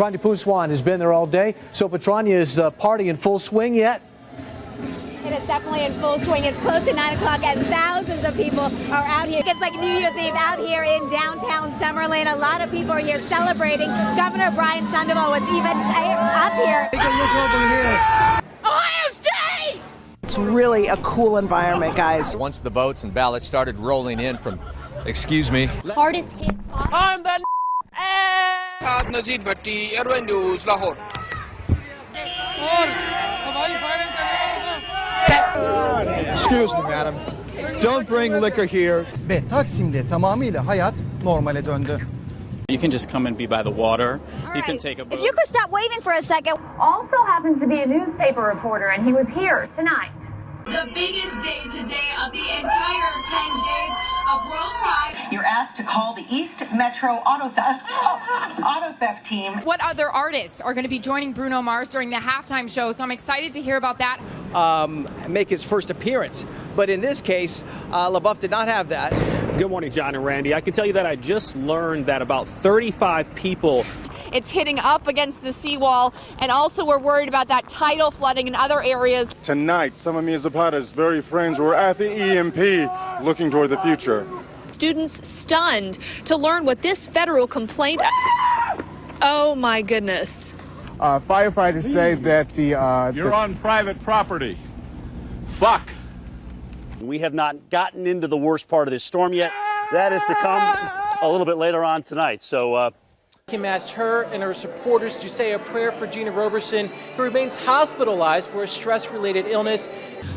Petrania Pouswan has been there all day. So Petrania is party in full swing yet? It is definitely in full swing. It's close to 9 o'clock and thousands of people are out here. It's like New Year's Eve out here in downtown Summerlin. A lot of people are here celebrating. Governor Brian Sandoval was even up here. Take a look over here. Ohio State! It's really a cool environment, guys. Once the votes and ballots started rolling in from, excuse me, hardest hit spot. I'm the Nazir Bhatti, Airway News, Lahore. Excuse me, madam. Don't bring liquor here. Ve Taksim'de tamamıyla hayat normale döndü. You can just come and be by the water. You can take a boat. If you could stop waving for a second. Also happens to be a newspaper reporter, and he was here tonight. The biggest day today of the entire 10 days of World Pride. You're asked to call the East Metro auto theft team. What other artists are going to be joining Bruno Mars during the halftime show? So I'm excited to hear about that. Make his first appearance. But in this case, LaBeouf did not have that. Good morning, John and Randy. I can tell you that I just learned that about 35 people. It's hitting up against the seawall, and also we're worried about that tidal flooding in other areas. Tonight, some of Mia Zapata's very friends were at the EMP looking toward the future. Students stunned to learn what this federal complaint... Oh, my goodness. Firefighters say that You're on private property. Fuck. We have not gotten into the worst part of this storm yet. That is to come a little bit later on tonight. So Kim asked her and her supporters to say a prayer for Gina Roberson, who remains hospitalized for a stress-related illness.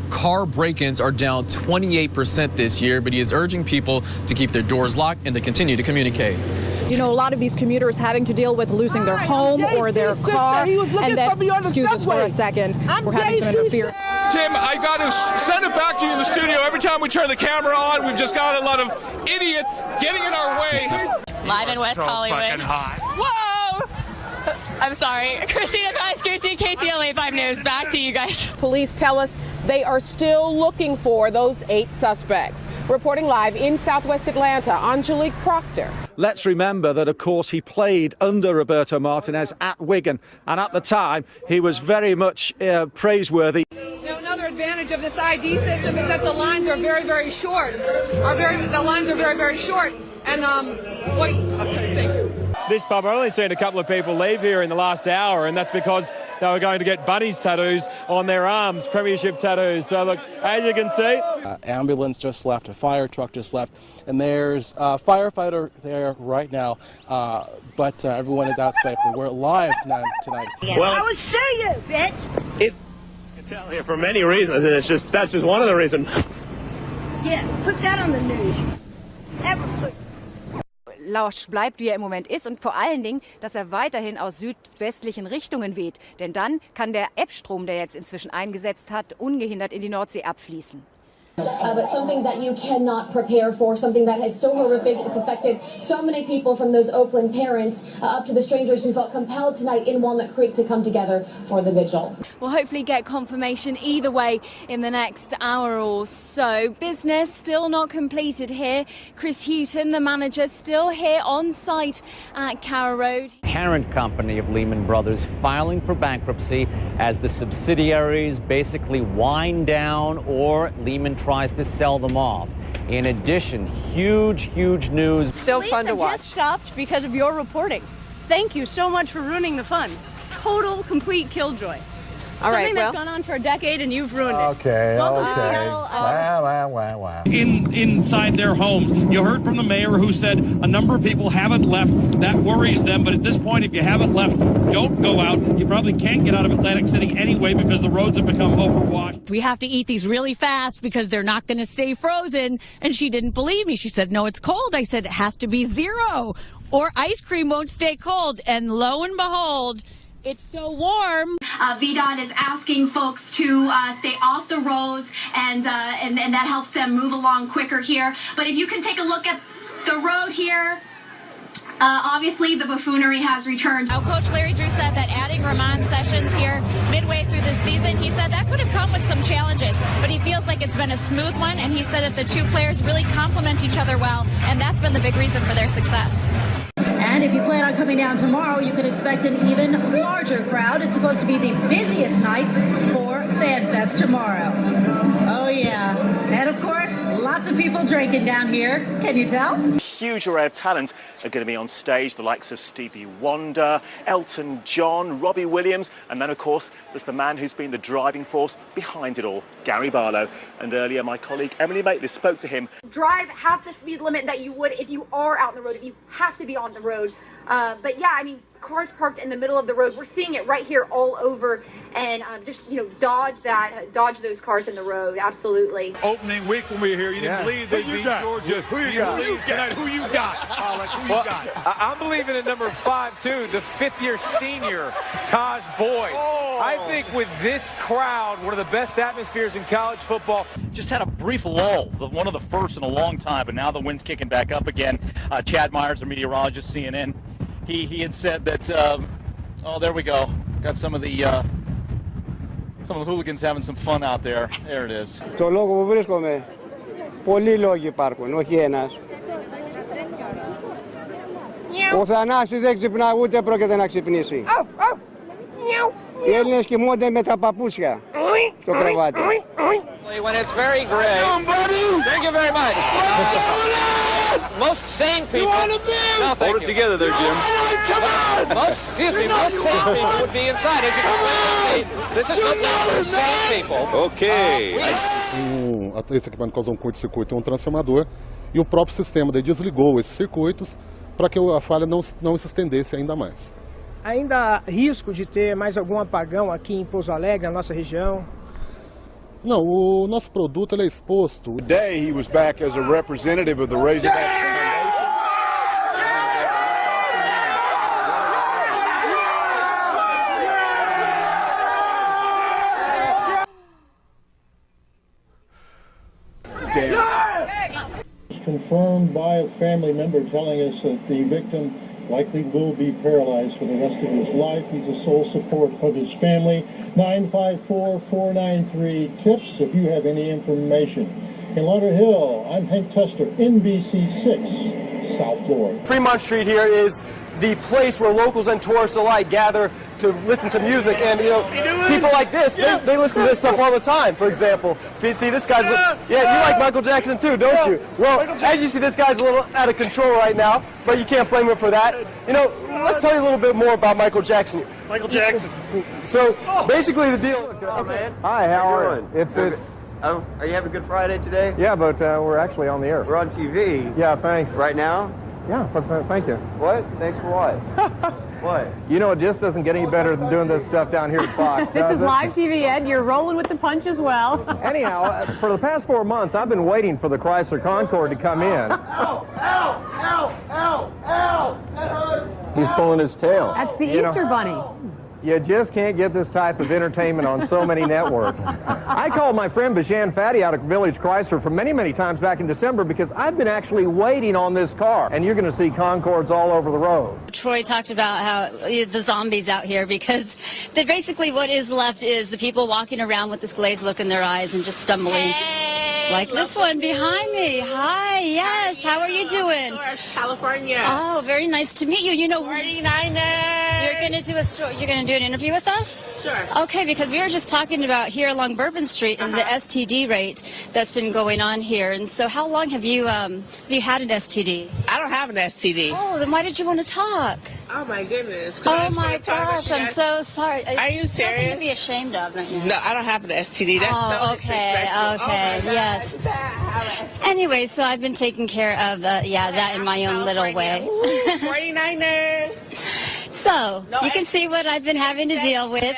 Car break-ins are down 28% this year, but he is urging people to keep their doors locked and to continue to communicate. You know, a lot of these commuters having to deal with losing their home or their car, and then, excuse us for a second, we're having some interference. Tim, I got to send it back to you in the studio. Every time we turn the camera on, we've just got a lot of idiots getting in our way. Live in West Hollywood. Fucking hot. Whoa! I'm sorry. Christina Pascucci, KTLA 5 News. Back to you guys. Police tell us they are still looking for those 8 suspects. Reporting live in Southwest Atlanta, Angelique Proctor. Let's remember that, of course, he played under Roberto Martinez at Wigan, and at the time he was very much praiseworthy. Now, another advantage of this ID system is that the lines are very, very short. The lines are very, very short. And, wait, okay, thank you. This pub, I've only seen a couple of people leave here in the last hour, and that's because they were going to get bunnies tattoos on their arms, premiership tattoos. So, look, as you can see... ambulance just left, a fire truck just left, and there's a firefighter there right now, but everyone is out safely. We're live tonight. Well, I will sue you, bitch! It's out here for many reasons, and that's just one of the reasons. Yeah, put that on the news. Lausch bleibt, wie er im Moment ist, und vor allen Dingen, dass er weiterhin aus südwestlichen Richtungen weht. Denn dann kann der Ebbstrom, der jetzt inzwischen eingesetzt hat, ungehindert in die Nordsee abfließen. But something that you cannot prepare for, something that is so horrific, it's affected so many people, from those Oakland parents up to the strangers who felt compelled tonight in Walnut Creek to come together for the vigil. We'll hopefully get confirmation either way in the next hour or so. Business still not completed here. Chris Houghton, the manager, still here on site at Carrow Road. Parent company of Lehman Brothers filing for bankruptcy as the subsidiaries basically wind down or Lehman tries to sell them off. In addition, huge news. Still fun to watch. Just stopped because of your reporting. Thank you so much for ruining the fun. Total, complete killjoy. All right, Something that's gone on for a decade and you've ruined it. Okay. Wow. Inside their homes. You heard from the mayor who said a number of people haven't left. That worries them. But at this point, if you haven't left, don't go out. You probably can't get out of Atlantic City anyway because the roads have become overwashed. We have to eat these really fast because they're not going to stay frozen. And she didn't believe me. She said, no, it's cold. I said, it has to be 0 or ice cream won't stay cold. And lo and behold, it's so warm. VDOT is asking folks to stay off the roads, and that helps them move along quicker here. But if you can take a look at the road here, obviously the buffoonery has returned. Now, Coach Larry Drew said that adding Ramon Sessions here midway through the season, he said that could have come with some challenges, but he feels like it's been a smooth one, and he said that the two players really complement each other well, and that's been the big reason for their success. And if you plan on coming down tomorrow, you can expect an even larger crowd. It's supposed to be the busiest night for FanFest tomorrow. Oh, yeah. And, of course, lots of people drinking down here. Can you tell? Huge array of talent are going to be on stage, the likes of Stevie Wonder, Elton John, Robbie Williams, and then, of course, there's the man who's been the driving force behind it all, Gary Barlow. And earlier, my colleague Emily Maitlis spoke to him. Drive half the speed limit that you would if you are out on the road, if you have to be on the road. But yeah, I mean, cars parked in the middle of the road. We're seeing it right here all over, and just, you know, dodge those cars in the road. Absolutely. Opening week when we were here, you didn't believe they beat Georgia. Who you got? Who you got? Who you got? I'm believing in number 5 too, the 5th-year senior, Taj Boyd. I think with this crowd, one of the best atmospheres in college football. Just had a brief lull, one of the first in a long time, but now the wind's kicking back up again. Chad Myers, our meteorologist, CNN, he had said that, oh, there we go. Got some of the hooligans having some fun out there. There it is. Το λόγο που βρίσκομαι, πολλοί λόγοι υπάρχουν, όχι ένας. Ο Θανάσης δεν ξυπνά, ούτε πρόκειται να ξυπνήσει. Οι Έλληνες κοιμούνται με τα παπούσια στο κρεβάτι. When it's very gray. Thank you very much. Most sane people. No, hold it together there, Jim. Most sane people would be inside. As you can see, this is not for sane people. Ok. Esse equipamento causou um curto-circuito em um transformador e o próprio sistema daí desligou esses circuitos para que a falha não se estendesse ainda mais. Ainda há risco de ter mais algum apagão aqui em Pouso Alegre, na nossa região? Não, o nosso produto ele é exposto. Today he was back as a representative of the Razorback Foundation. Confirmed by a family member telling us that the victim likely will be paralyzed for the rest of his life. He's the sole support of his family. 954-493-TIPS if you have any information. In Lauderhill, I'm Hank Tester, NBC6, South Florida. Fremont Street here is the place where locals and tourists alike gather to listen to music, and you know, people like this, they listen to this stuff all the time. For example, if you see this guy's, you like Michael Jackson too, don't you? Well, as you see, this guy's a little out of control right now, but you can't blame him for that. You know, let's tell you a little bit more about Michael Jackson. Michael Jackson. So basically, the deal. Hi, how are you? Are you having a good Friday today? Yeah, but we're actually on the air. We're on TV. Yeah, thanks. Right now? Yeah, thank you. What? Thanks for what? What? You know, it just doesn't get any better than doing this stuff down here at Fox. This is live TV, Ed. You're rolling with the punch as well. Anyhow, for the past 4 months, I've been waiting for the Chrysler Concorde to come in. Ow! Ow! Ow! Ow! Ow! That hurts! He's pulling his tail. That's the Easter Bunny. You just can't get this type of entertainment on so many networks. I called my friend Bashan Fatty out at Village Chrysler for many, many times back in December because I've been actually waiting on this car, and you're going to see Concordes all over the road. Troy talked about how the zombies out here, because basically what is left is the people walking around with this glazed look in their eyes and just stumbling. Like this one behind me. Hi, yes. How are you doing? California. Oh, very nice to meet you. You know, 49ers. You're going to do you're going to do an interview with us? Sure. Okay, because we were just talking about here along Bourbon Street and the STD rate that's been going on here. And so, how long have you had an STD? I don't have an STD. Oh, then why did you want to talk? Oh my goodness. Oh my gosh, I'm so sorry. Are you serious? Nothing to be ashamed of right now. No, I don't have an STD. That's so disrespectful. Okay, yes. Anyway, so I've been taking care of that in my own little way. 49ers. So, you can see what I've been having to deal with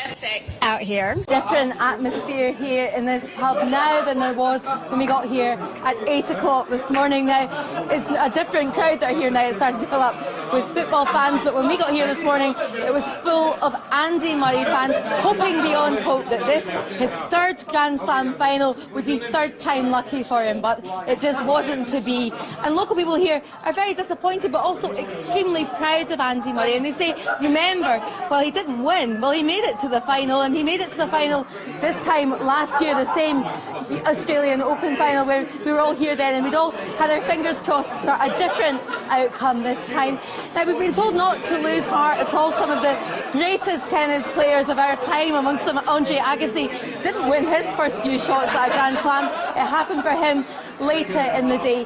out here. Different atmosphere here in this pub now than there was when we got here at 8 o'clock this morning. Now, it's a different crowd that are here now. It's starting to fill up with football fans, but when we got here this morning, it was full of Andy Murray fans, hoping beyond hope that this, his third Grand Slam final, would be third time lucky for him, but it just wasn't to be. And local people here are very disappointed, but also extremely proud of Andy Murray, and they say, remember, well, he didn't win. Well, he made it to the final, and he made it to the final this time last year, the same the Australian Open final, where we were all here then and we'd all had our fingers crossed for a different outcome this time. Now, we've been told not to lose heart at all. Some of the greatest tennis players of our time, amongst them Andre Agassi, didn't win his first few shots at a Grand Slam. It happened for him later in the day.